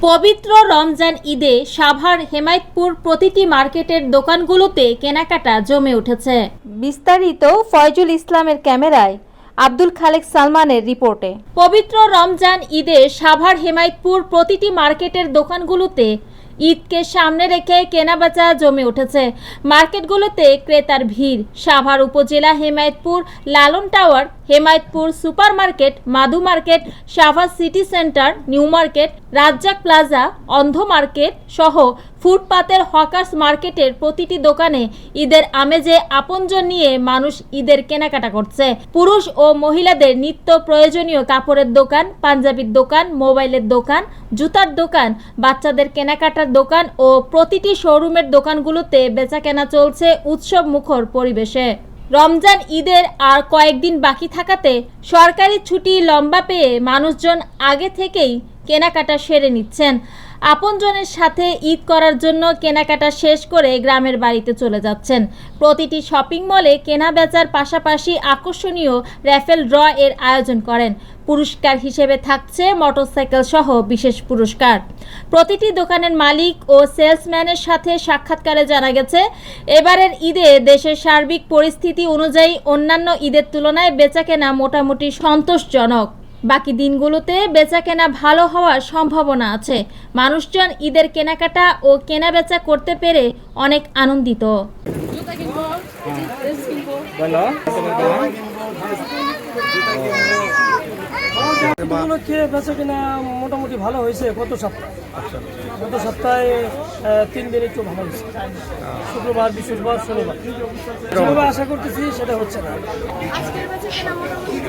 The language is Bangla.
পবিত্র রমজান ঈদে সাভার হেমায়েতপুর প্রতিটি মার্কেটের দোকানগুলোতে কেনাকাটা জমে উঠেছে। বিস্তারিত ফয়জুল ইসলামের ক্যামেরায়, আব্দুল খালেক সালমানের রিপোর্টে। পবিত্র রমজান ঈদে সাভার হেমায়েতপুর প্রতিটি মার্কেটের দোকানগুলোতে ঈদকে সামনে রেখে কেনাবেচা জমে উঠেছে। মার্কেটগুলোতে ক্রেতার ভিড়। সাভার উপজেলা Hemayetpur Lalon tower, Hemayetpur super market, Madhu market, Savar city centre, new market, Razzak plaza, অন্ধ মার্কেট সহ ফুটপাতের হকার্স মার্কেটের প্রতিটি দোকানে ঈদের আমেজে আপনজন নিয়ে মানুষ ঈদের কেনাকাটা করছে। পুরুষ ও মহিলাদের নিত্য প্রয়োজনীয় কাপড়ের দোকান, পাঞ্জাবির দোকান, মোবাইলের দোকান, জুতার দোকান, বাচ্চাদের কেনাকাটার দোকান ও প্রতিটি শোরুমের দোকানগুলোতে বেচাকেনা চলছে উৎসব মুখর পরিবেশে। রমজান ঈদের আর কয়েকদিন বাকি থাকাতে সরকারি ছুটি লম্বা পেয়ে মানুষজন আগে থেকেই কেনাকাটা সেরে নিচ্ছেন। আপনজনের সাথে ঈদ করার জন্য কেনাকাটা শেষ করে গ্রামের বাড়িতে চলে যাচ্ছেন। প্রতিটি শপিং মলে কেনা বেচার পাশাপাশি আকর্ষণীয় র্যাফেল ড্র এর আয়োজন করেন। পুরস্কার হিসেবে থাকছে মোটরসাইকেল সহ বিশেষ পুরস্কার। প্রতিটি দোকানের মালিক ও সেলসম্যানের সাথে সাক্ষাৎকারে জানা গেছে, এবারের ঈদে দেশের সার্বিক পরিস্থিতি অনুযায়ী অন্যান্য ঈদের তুলনায় বেচাকেনা মোটামুটি সন্তোষজনক। বাকি দিনগুলোতে বেচাকেনা ভালো হওয়ার সম্ভাবনা আছে। মানুষজন ঈদের কেনাকাটা ও কেনাবেচা করতে পেরে অনেক আনন্দিত। বেচাকেনা মোটামুটি ভালো হয়েছে। গত সপ্তাহে 3 দিন একটু ভালো হয়েছে, শুক্রবার, বৃহস্পতিবার, শনিবার। যেভাবে আশা করতেছি সেটা হচ্ছে না। মোটামুটি